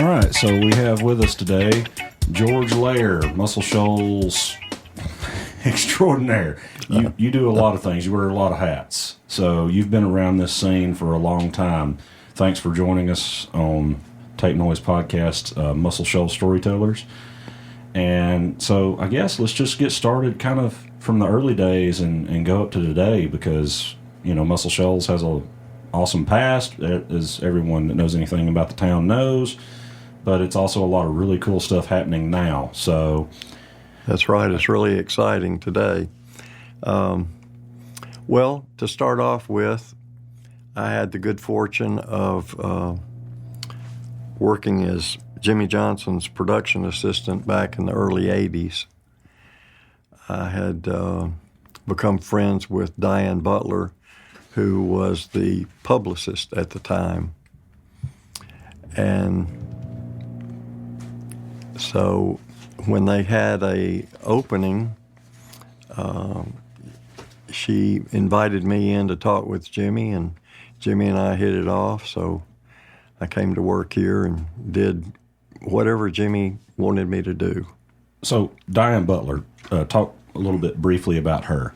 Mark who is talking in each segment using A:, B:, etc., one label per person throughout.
A: All right, so we have with us today George Lair, Muscle Shoals extraordinaire. You do a lot of things. You wear a lot of hats. So you've been around this scene for a long time. Thanks for joining us on Tape Noise Podcast, Muscle Shoals Storytellers. And so I guess let's just get started kind of from the early days and go up to today because, you know, Muscle Shoals has a awesome past, as everyone that knows anything about the town knows, but it's also a lot of really cool stuff happening now. So
B: that's right. It's really exciting today. Well, to start off with, I had the good fortune of working as Jimmy Johnson's production assistant back in the early 80s. I had become friends with Diane Butler, who was the publicist at the time. And so when they had a opening, she invited me in to talk with Jimmy, and Jimmy and I hit it off. So I came to work here and did whatever Jimmy wanted me to do.
A: So Diane Butler, talk a little bit briefly about her.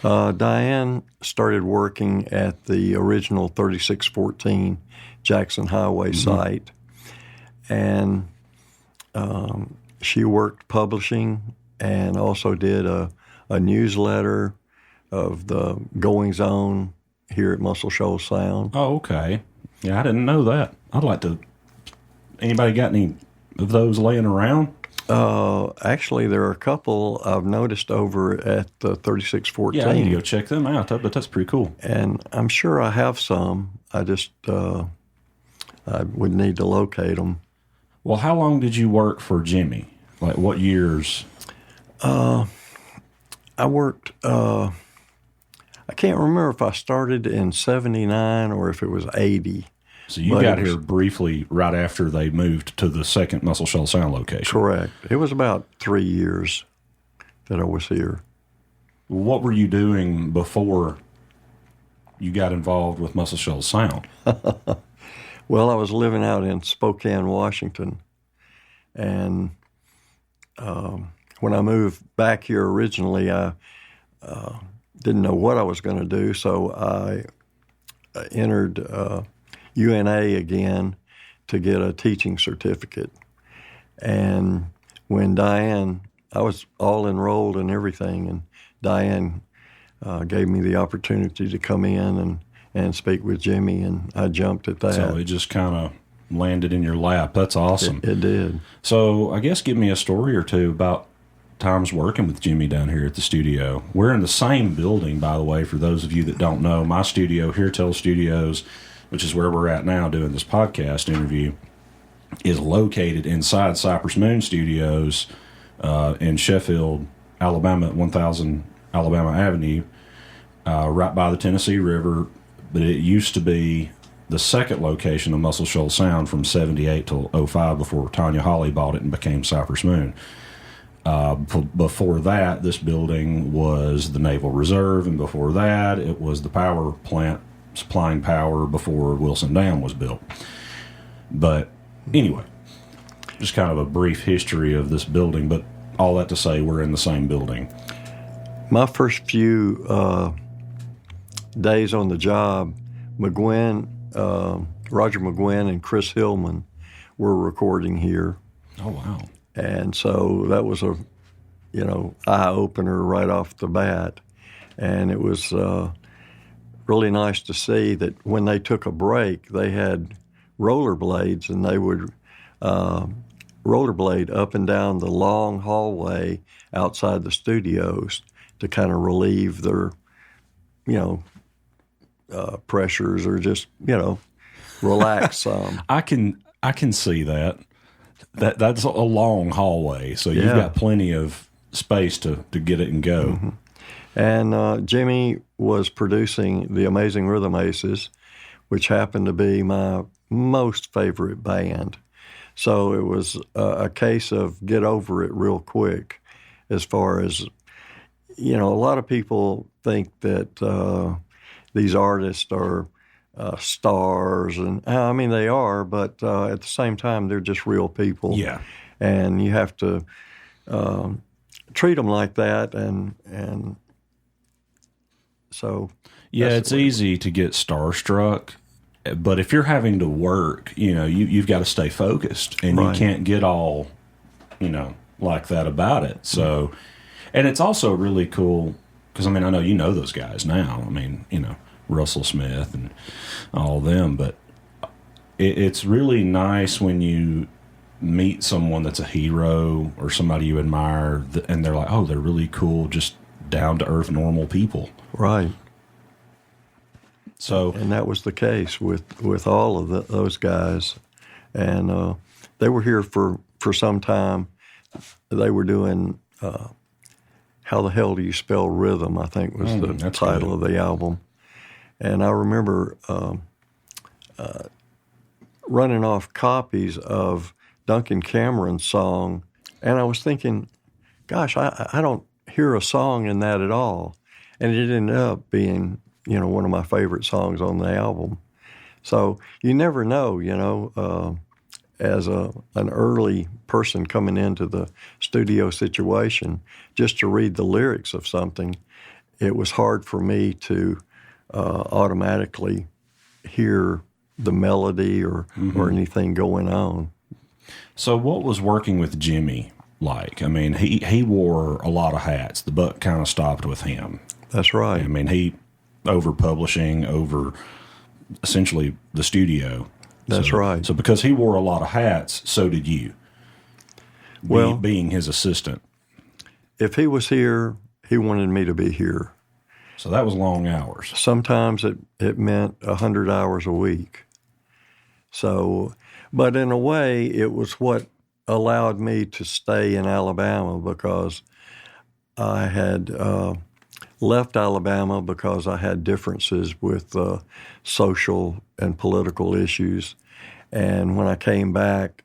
B: Diane started working at the original 3614 Jackson Highway site, and she worked publishing and also did a newsletter of the goings on here at Muscle Shoals Sound.
A: Oh, okay. Yeah, I didn't know that. I'd like to. Anybody got any of those laying around?
B: Actually, there are a couple I've noticed over at the 3614.
A: Yeah, I need to go check them out, but that's pretty cool.
B: And I'm sure I have some. I just I would need to locate them.
A: Well, how long did you work for Jimmy? Like what years?
B: I worked, I can't remember if I started in 79 or if it was 80.
A: So you got here briefly right after they moved to the second Muscle Shoals Sound location.
B: Correct. It was about 3 years that I was here.
A: What were you doing before you got involved with Muscle Shoals Sound?
B: Well, I was living out in Spokane, Washington, and when I moved back here originally, I didn't know what I was going to do, so I entered UNA again to get a teaching certificate. And when Diane, I was all enrolled and everything, and Diane gave me the opportunity to come in and speak with Jimmy, and I jumped at that.
A: So it just kind of landed in your lap. That's awesome.
B: It did.
A: So I guess give me a story or two about times working with Jimmy down here at the studio. We're in the same building, by the way, for those of you that don't know. My studio, Heartel Studios, which is where we're at now doing this podcast interview, is located inside Cypress Moon Studios in Sheffield, Alabama, at 1000 Alabama Avenue, right by the Tennessee River. But it used to be the second location of Muscle Shoals Sound from 78 till 05 before Tanya Hawley bought it and became Cypress Moon. Before that, this building was the Naval Reserve, and before that, it was the power plant supplying power before Wilson Dam was built. But anyway, just kind of a brief history of this building, but all that to say we're in the same building.
B: My first few days on the job, Roger McGuinn and Chris Hillman were recording here.
A: Oh, wow.
B: And so that was a, eye-opener right off the bat. And it was really nice to see that when they took a break, they had rollerblades, and they would rollerblade up and down the long hallway outside the studios to kind of relieve their, pressures, or just, relax some.
A: I can see that. That's a long hallway, so you've got plenty of space to get it and go.
B: Mm-hmm. And Jimmy was producing the Amazing Rhythm Aces, which happened to be my most favorite band. So it was a case of get over it real quick as far as, a lot of people think that these artists are stars, and I mean they are, but at the same time they're just real people.
A: Yeah.
B: And you have to treat them like that, and so
A: Yeah, it's easy to get starstruck, but if you're having to work, you've got to stay focused, and
B: Right.
A: you can't get all, like that about it. So, and it's also really cool because I know you know those guys now. Russell Smith and all of them, but it's really nice when you meet someone that's a hero or somebody you admire, and they're like, oh, they're really cool, just down to earth, normal people.
B: Right.
A: So,
B: and that was the case with all of those guys, and they were here for some time. They were doing "How the Hell Do You Spell Rhythm?" I think was the title of the album, and I remember running off copies of Duncan Cameron's song, and I was thinking, gosh, I don't hear a song in that at all. And it ended up being, one of my favorite songs on the album. So you never know, as an early person coming into the studio situation, just to read the lyrics of something, it was hard for me to automatically hear the melody or anything going on.
A: So what was working with Jimmy like? He wore a lot of hats. The buck kind of stopped with him.
B: That's right.
A: He over publishing, over essentially the studio.
B: That's right.
A: So because he wore a lot of hats, so did you.
B: Well,
A: being his assistant.
B: If he was here, he wanted me to be here.
A: So that was long hours.
B: Sometimes it meant 100 hours a week. So, but in a way, it was what allowed me to stay in Alabama, because I had left Alabama because I had differences with social and political issues. And when I came back,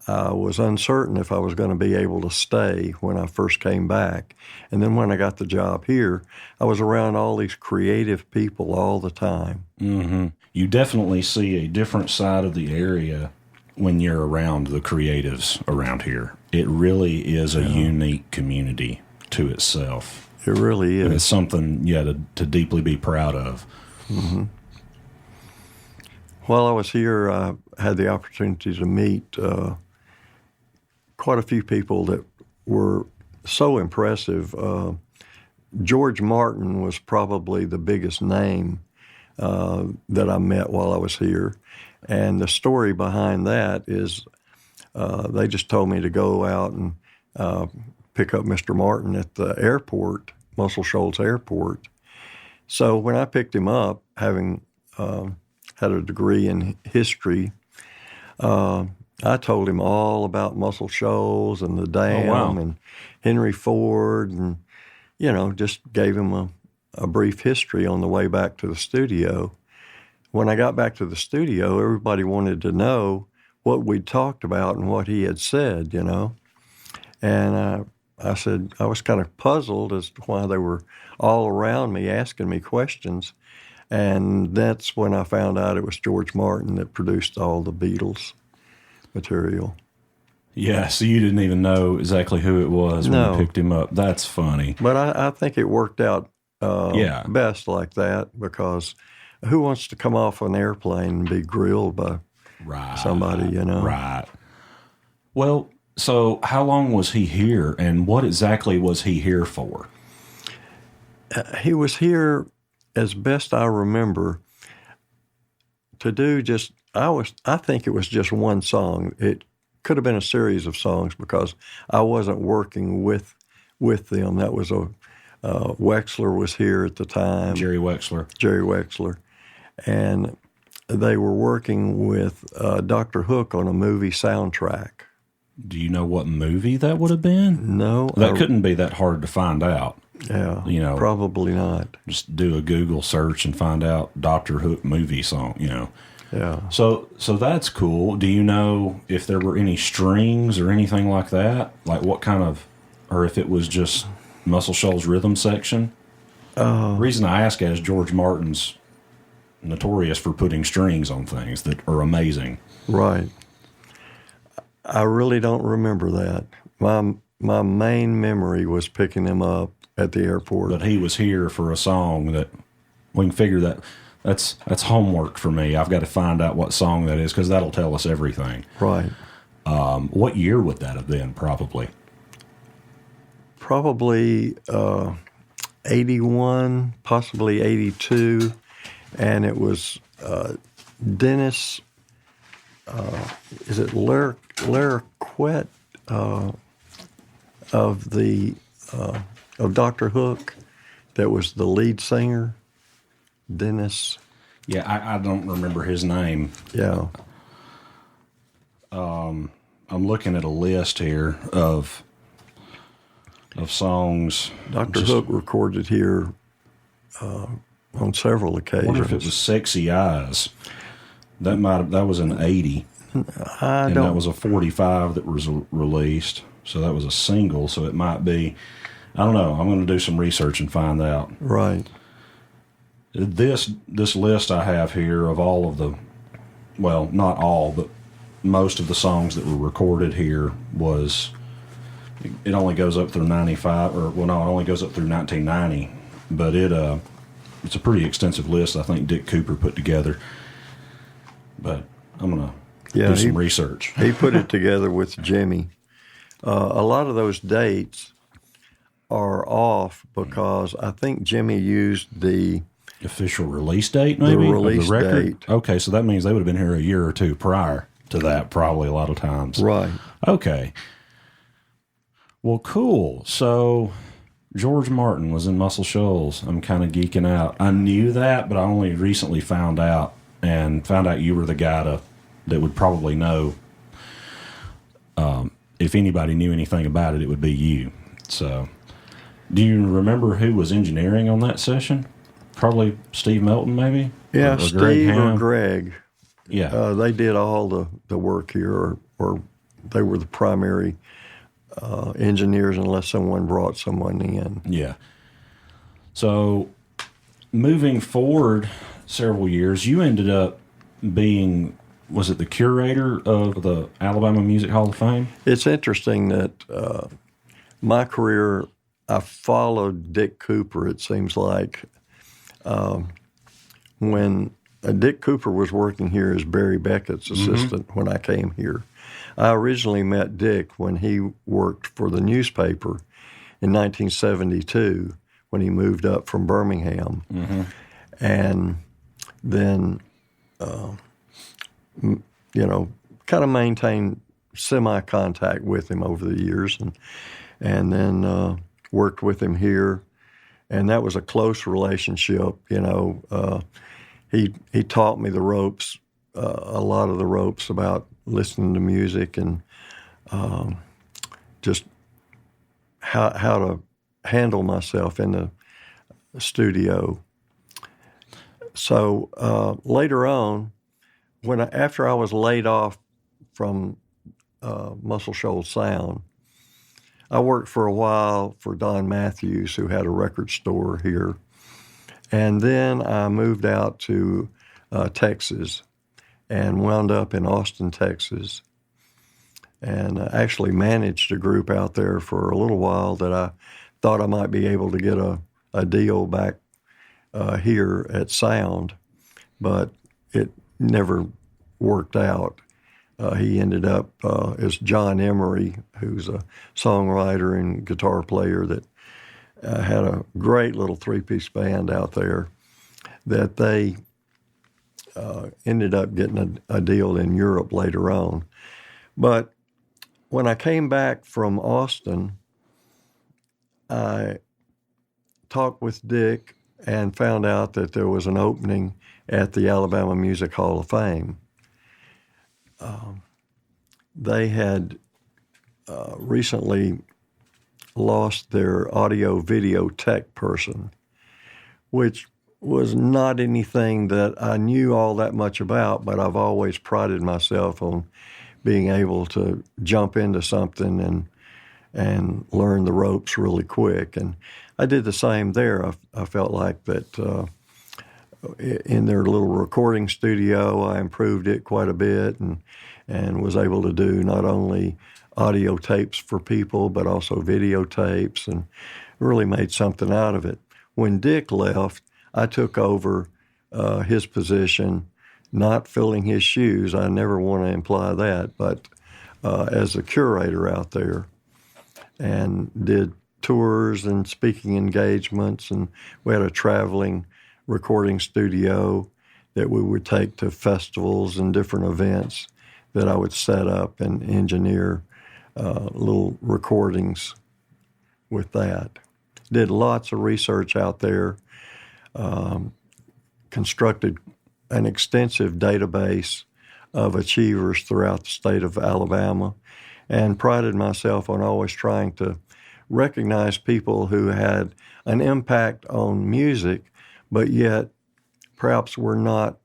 B: I was uncertain if I was going to be able to stay when I first came back. And then when I got the job here, I was around all these creative people all the time.
A: Mm-hmm. You definitely see a different side of the area when you're around the creatives around here. It really is a unique community to itself.
B: It really is.
A: And it's something, to deeply be proud of.
B: Mm-hmm. While I was here, I had the opportunity to meet quite a few people that were so impressive. George Martin was probably the biggest name that I met while I was here. And the story behind that is they just told me to go out and pick up Mr. Martin at the airport, Muscle Shoals Airport. So when I picked him up, having had a degree in history, I told him all about Muscle Shoals and the dam and Henry Ford, and, just gave him a brief history on the way back to the studio. When I got back to the studio, everybody wanted to know what we'd talked about and what he had said, And I said I was kind of puzzled as to why they were all around me asking me questions. And that's when I found out it was George Martin that produced all the Beatles material.
A: Yeah, so you didn't even know exactly who it was when you picked him up. That's funny.
B: But I think it worked out best like that, because who wants to come off an airplane and be grilled by somebody,
A: Right. Well, so how long was he here, and what exactly was he here for?
B: He was here, as best I remember, to do I think it was just one song. It could have been a series of songs because I wasn't working with them. That was Wexler was here at the time.
A: Jerry Wexler.
B: And they were working with Dr. Hook on a movie soundtrack.
A: Do you know what movie that would have been?
B: No.
A: That couldn't be that hard to find out.
B: Yeah, probably not.
A: Just do a Google search and find out Dr. Hook movie song,
B: Yeah.
A: So that's cool. Do you know if there were any strings or anything like that? Like what kind of, or if it was just Muscle Shoals rhythm section? The reason I ask that is George Martin's notorious for putting strings on things that are amazing.
B: Right. I really don't remember that. My main memory was picking him up at the airport.
A: But he was here for a song that we can figure that that's homework for me. I've got to find out what song that is because that'll tell us everything.
B: Right.
A: What year would that have been? Probably
B: 81, possibly 82, and it was Dennis. Is it Lair Quet of Dr. Hook that was the lead singer? Dennis.
A: Yeah, I don't remember his name.
B: Yeah.
A: I'm looking at a list here of songs.
B: Dr. Hook recorded here on several occasions.
A: I wonder if it was "Sexy Eyes." That was an 80, and that was a 45 that was released. So that was a single. So it might be. I don't know. I'm going to do some research and find out.
B: Right.
A: This list I have here of all of the, well, not all, but most of the songs that were recorded here was. It only goes up through 95, or well, no, it only goes up through 1990. But it's a pretty extensive list. I think Dick Cooper put together. But I'm gonna do some research.
B: He put it together with Jimmy. A lot of those dates are off because I think Jimmy used the
A: official release date, maybe
B: the release
A: of the record.
B: Date.
A: Okay, so that means they would have been here a year or two prior to that, probably a lot of times.
B: Right.
A: Okay. Well, cool. So George Martin was in Muscle Shoals. I'm kind of geeking out. I knew that, but I only recently found out you were the guy that would probably know. If anybody knew anything about it, it would be you. So, do you remember who was engineering on that session? Probably Steve Melton, maybe?
B: Yeah,
A: or
B: Steve or Greg.
A: Yeah.
B: They did all the work here, or they were the primary engineers unless someone brought someone in.
A: Yeah. So, moving forward several years, you ended up being, was it the curator of the Alabama Music Hall of Fame?
B: It's interesting that my career, I followed Dick Cooper, it seems like. When Dick Cooper was working here as Barry Beckett's assistant when I came here. I originally met Dick when he worked for the newspaper in 1972 when he moved up from Birmingham. Mm-hmm. And then, kind of maintained semi-contact with him over the years and then worked with him here. And that was a close relationship, He taught me the ropes, a lot of the ropes about listening to music and just how to handle myself in the studio. So later on, after I was laid off from Muscle Shoals Sound, I worked for a while for Don Matthews, who had a record store here. And then I moved out to Texas and wound up in Austin, Texas, and actually managed a group out there for a little while that I thought I might be able to get a deal back here at Sound, but it never worked out. He ended up as John Emery, who's a songwriter and guitar player that had a great little three-piece band out there that they ended up getting a deal in Europe later on. But when I came back from Austin, I talked with Dick and found out that there was an opening at the Alabama Music Hall of Fame. They had recently lost their audio-video tech person, which was not anything that I knew all that much about, but I've always prided myself on being able to jump into something and learn the ropes really quick. And I did the same there. I felt like that in their little recording studio. I improved it quite a bit and was able to do not only audio tapes for people, but also videotapes, and really made something out of it. When Dick left, I took over his position, not filling his shoes. I never want to imply that, but as a curator out there, and did tours and speaking engagements, and we had a traveling recording studio that we would take to festivals and different events that I would set up and engineer little recordings with that. Did lots of research out there, constructed an extensive database of achievers throughout the state of Alabama, and prided myself on always trying to recognize people who had an impact on music, but yet perhaps were not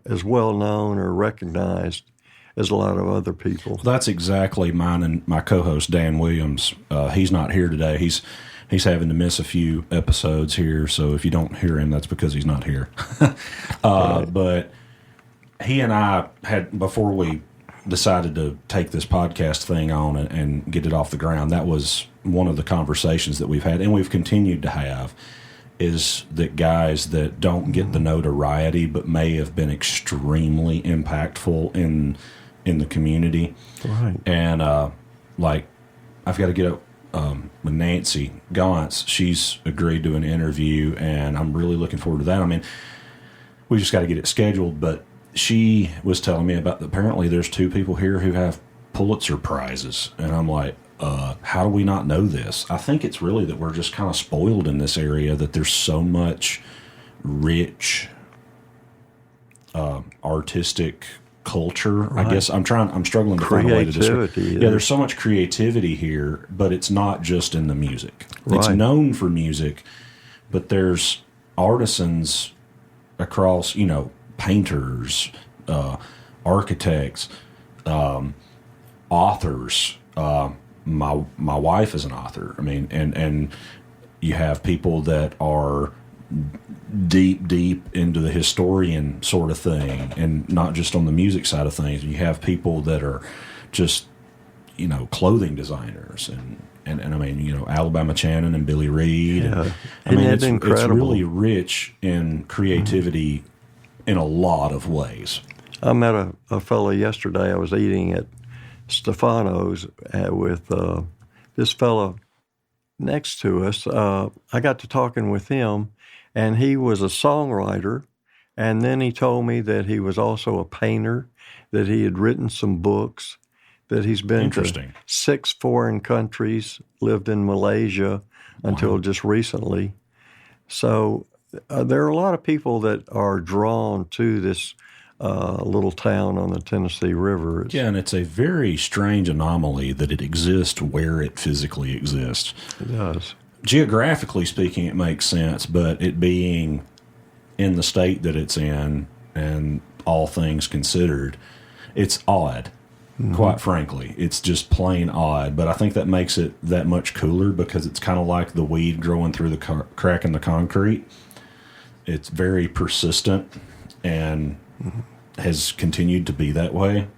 B: as well known or recognized as a lot of other people.
A: That's exactly mine and my co-host Dan Williams. He's not here today. He's having to miss a few episodes here, so if you don't hear him, that's because he's not here.
B: Right.
A: But he and I had, before we decided to take this podcast thing on and get it off the ground, that was one of the conversations that we've had, and we've continued to have, is that guys that don't get the notoriety but may have been extremely impactful in the community.
B: Right.
A: And like, I've got to get up with Nancy Gauntz. She's agreed to an interview, and I'm really looking forward to that. I mean, we just got to get it scheduled, but she was telling me about, apparently there's 2 people here who have Pulitzer Prizes, and I'm like, how do we not know this? I think it's really that we're just kind of spoiled in this area, that there's so much rich artistic culture. Right. I guess I'm struggling to find a way to describe. Yeah, there's so much creativity here, but it's not just in the music. Right. It's known for music, but there's artisans across, painters, architects, authors. My wife is an author. I mean, and you have people that are deep into the historian sort of thing, and not just on the music side of things. You have people that are just, clothing designers, and I mean, Alabama Channon and Billy Reed.
B: Yeah.
A: I mean, it's
B: incredible.
A: It's really rich in creativity in a lot of ways.
B: I met a fellow yesterday. I was eating at Stefano's with this fellow next to us. I got to talking with him, and he was a songwriter, and then he told me that he was also a painter, that he had written some books, that he's been to 6 foreign countries, lived in Malaysia until just recently. So there are a lot of people that are drawn to this little town on the Tennessee River.
A: And it's a very strange anomaly that it exists where it physically exists.
B: It does.
A: Geographically speaking, it makes sense, but it being in the state that it's in, and all things considered, it's odd. Mm-hmm. Quite frankly, it's just plain odd. But I think that makes it that much cooler, because it's kind of like the weed growing through the crack in the concrete. It's very persistent and has continued to be that way.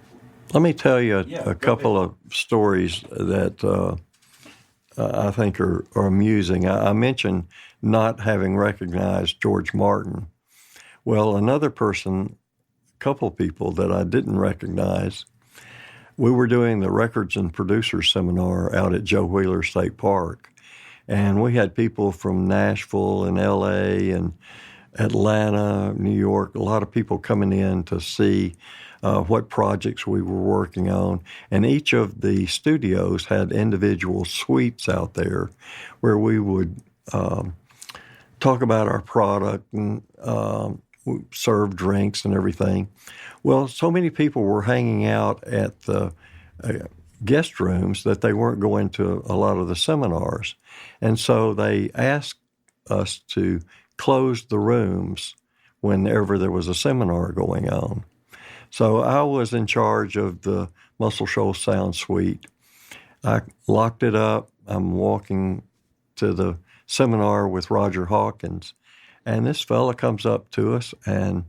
B: Let me tell you a couple of stories that I think are amusing. I mentioned not having recognized George Martin. Well, another person, a couple people that I didn't recognize, we were doing the Records and Producers Seminar out at Joe Wheeler State Park, and we had people from Nashville and L.A. and Atlanta, New York, a lot of people coming in to see what projects we were working on. And each of the studios had individual suites out there where we would talk about our product and serve drinks and everything. Well, so many people were hanging out at the guest rooms that they weren't going to a lot of the seminars. And so they asked us to close the rooms whenever there was a seminar going on. So I was in charge of the Muscle Shoals Sound Suite. I locked it up. I'm walking to the seminar with Roger Hawkins, And this fella comes up to us, and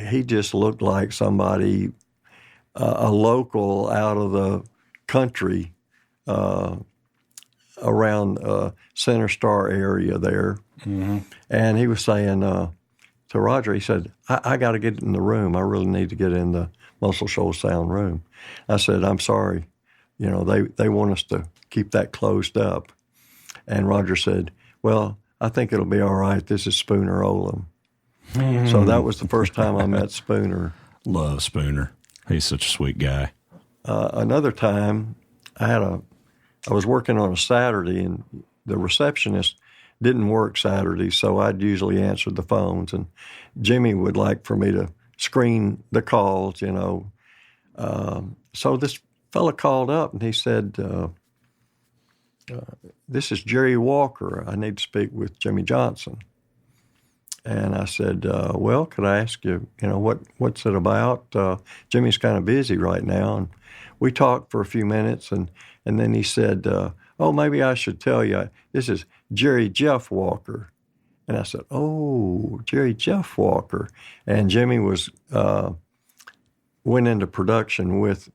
B: he just looked like somebody, a local out of the country, around Center Star area there. Mm-hmm. And he was saying to Roger, he said, I got to get in the room. I really need to get in the Muscle Shoals Sound room. I said, I'm sorry. They want us to keep that closed up. And Roger said, well, I think it'll be all right. This is Spooner Olam. Mm-hmm. So that was the first time I met Spooner.
A: Love Spooner. He's such a sweet guy.
B: Another time, I was working on a Saturday, and the receptionist didn't work Saturdays, so I'd usually answer the phones, and Jimmy would like for me to screen the calls, So this fella called up, and he said, this is Jerry Walker. I need to speak with Jimmy Johnson. And I said, well, could I ask you, what's it about? Jimmy's kind of busy right now. And we talked for a few minutes, and then he said, oh, maybe I should tell you, this is Jerry Jeff Walker. And I said, oh, Jerry Jeff Walker. And Jimmy went into production with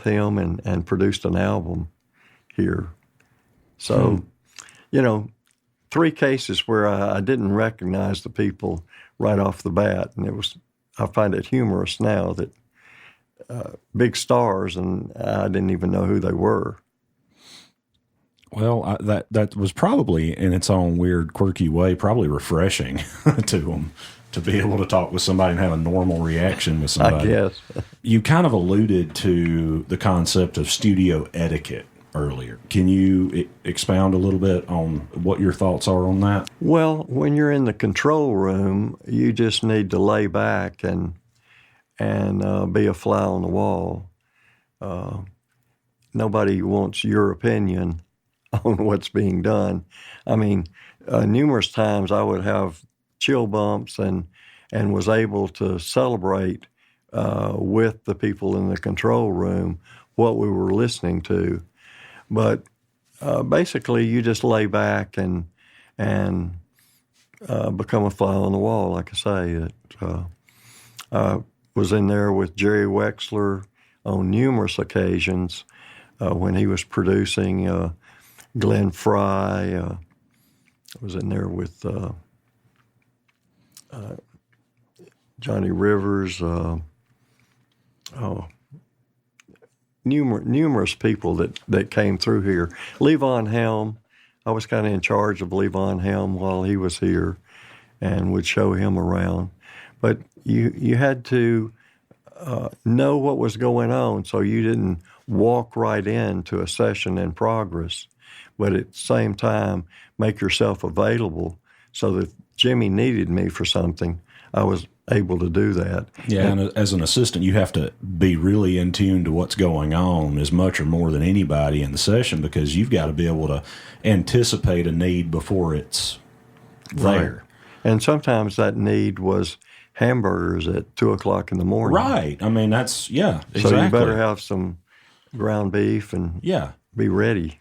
B: him and produced an album here. So, 3 cases where I didn't recognize the people right off the bat. And I find it humorous now that big stars, and I didn't even know who they were.
A: Well, that was probably, in its own weird, quirky way, probably refreshing to them to be able to talk with somebody and have a normal reaction with somebody.
B: I guess.
A: You kind of alluded to the concept of studio etiquette earlier. Can you expound a little bit on what your thoughts are on that?
B: Well, when you're in the control room, you just need to lay back and be a fly on the wall. Nobody wants your opinion on what's being done. I mean, numerous times I would have chill bumps and was able to celebrate with the people in the control room what we were listening to. But basically, you just lay back and become a fly on the wall. Like I say, I was in there with Jerry Wexler on numerous occasions when he was producing. Glenn Fry. I was in there with Johnny Rivers. Numerous people that came through here. Levon Helm, I was kind of in charge of Levon Helm while he was here and would show him around. But you had to know what was going on so you didn't walk right into a session in progress, but at the same time make yourself available so that if Jimmy needed me for something, I was able to do that.
A: Yeah, and as an assistant, you have to be really in tune to what's going on as much or more than anybody in the session because you've got to be able to anticipate a need before it's there.
B: Right. And sometimes that need was hamburgers at 2 o'clock in the morning.
A: Right. I mean, that's, yeah, exactly.
B: So you better have some ground beef and be ready.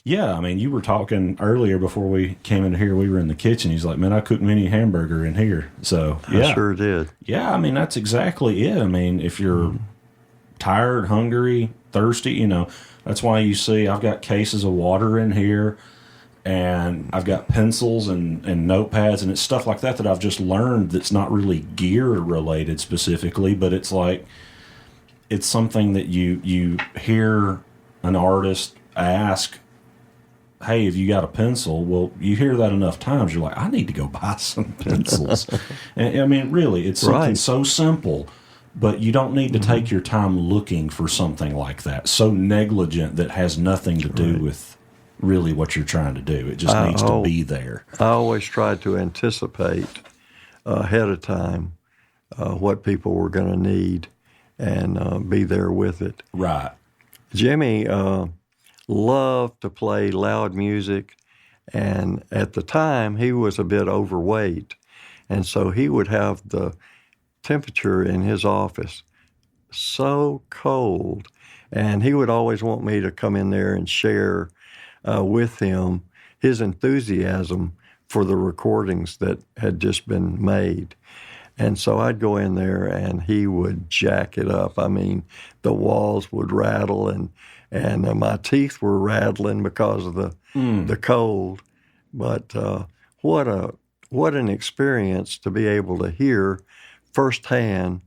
A: Yeah, I mean, you were talking earlier before we came in here. We were in the kitchen. He's like, man, I cooked mini hamburger in here. So, yeah.
B: I sure did.
A: Yeah, I mean, that's exactly it. I mean, if you're tired, hungry, thirsty, that's why you see I've got cases of water in here and I've got pencils and notepads, and it's stuff like that I've just learned that's not really gear related specifically, but it's like it's something that you hear an artist ask, hey, have you got a pencil? Well, you hear that enough times, you're like, I need to go buy some pencils. And I mean, really, it's something so simple, but you don't need to take your time looking for something like that, so negligent that has nothing to do with really what you're trying to do. It just needs to be there.
B: I always tried to anticipate ahead of time what people were going to need and be there with it.
A: Right.
B: Jimmy loved to play loud music, and at the time he was a bit overweight, and so he would have the temperature in his office so cold, and he would always want me to come in there and share with him his enthusiasm for the recordings that had just been made. And so I'd go in there and he would jack it up. I mean, the walls would rattle and my teeth were rattling because of the cold. But what an experience to be able to hear firsthand,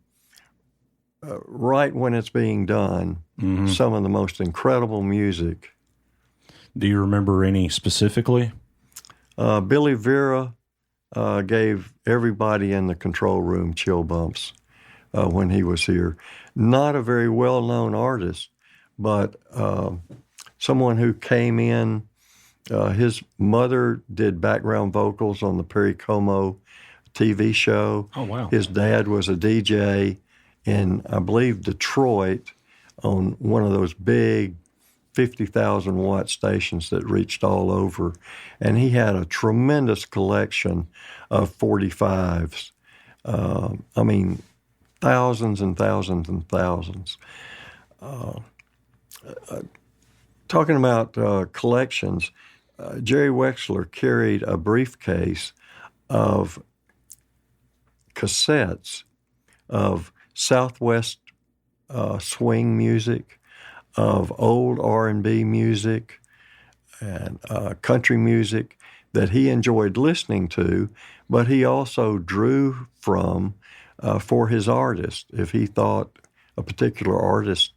B: right when it's being done, some of the most incredible music.
A: Do you remember any specifically?
B: Billy Vera gave everybody in the control room chill bumps when he was here. Not a very well-known artist, but someone who came in. His mother did background vocals on the Perry Como TV show.
A: Oh, wow.
B: His dad was a DJ in, I believe, Detroit on one of those big 50,000-watt stations that reached all over. And he had a tremendous collection of 45s. I mean, thousands and thousands and thousands. Talking about collections, Jerry Wexler carried a briefcase of cassettes of Southwest swing music, of old R&B music, and country music that he enjoyed listening to, but he also drew from for his artist if he thought a particular artist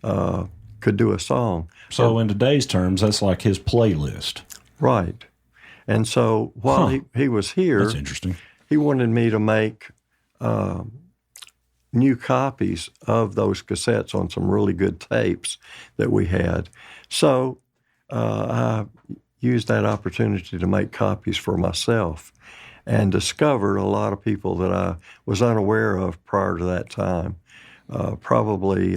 B: could do a song.
A: So in today's terms, that's like his playlist.
B: Right. And so while he was here,
A: that's interesting.
B: He wanted me to make new copies of those cassettes on some really good tapes that we had. So I used that opportunity to make copies for myself and discovered a lot of people that I was unaware of prior to that time. Probably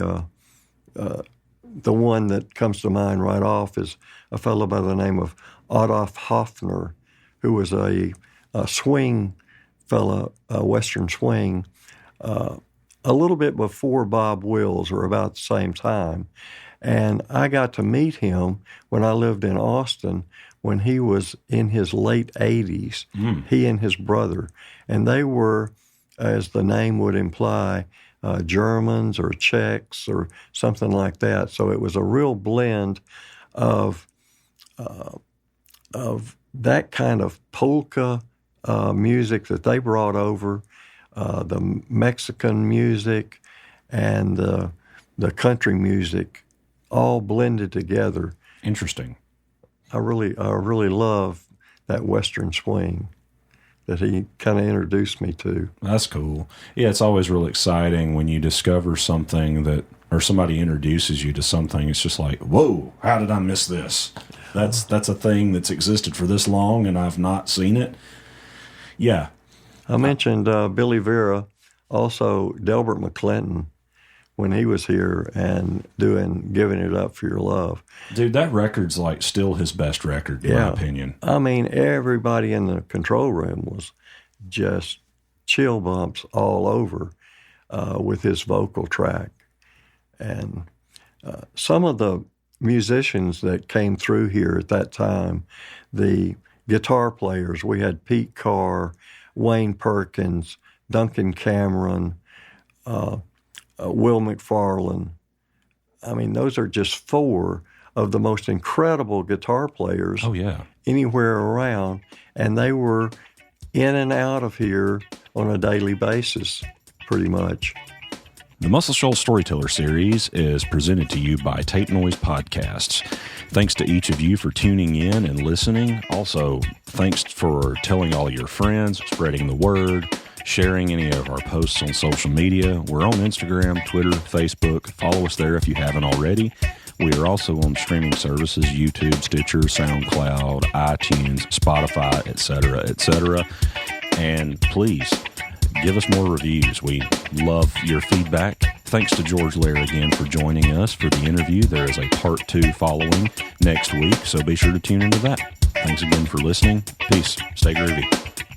B: the one that comes to mind right off is a fellow by the name of Adolf Hoffner, who was a swing fellow, Western swing, a little bit before Bob Wills, or about the same time. And I got to meet him when I lived in Austin when he was in his late 80s, he and his brother. And they were, as the name would imply, Germans or Czechs or something like that. So it was a real blend of that kind of polka music that they brought over, the Mexican music and the country music, all blended together.
A: Interesting.
B: I really love that Western swing that he kind of introduced me to.
A: That's cool. Yeah, it's always real exciting when you discover something that, or somebody introduces you to something. It's just like, whoa, how did I miss this? That's a thing that's existed for this long and I've not seen it. Yeah.
B: I mentioned Billy Vera, also Delbert McClinton, when he was here and doing Giving It Up for Your Love.
A: Dude, that record's like still his best record, in my opinion.
B: I mean, everybody in the control room was just chill bumps all over with his vocal track. And some of the musicians that came through here at that time, the guitar players, we had Pete Carr, Wayne Perkins, Duncan Cameron, Will McFarlane. I mean, those are just four of the most incredible guitar players anywhere around, and they were in and out of here on a daily basis, pretty much.
A: The Muscle Shoals Storyteller series is presented to you by Tape Noise Podcasts. Thanks to each of you for tuning in and listening. Also, thanks for telling all your friends, spreading the word, sharing any of our posts on social media. We're on Instagram, Twitter, Facebook. Follow us there if you haven't already. We are also on streaming services, YouTube, Stitcher, SoundCloud, iTunes, Spotify, etc., etc. And please, give us more reviews. We love your feedback. Thanks to George Lair again for joining us for the interview. There is a part 2 following next week, so be sure to tune into that. Thanks again for listening. Peace. Stay groovy.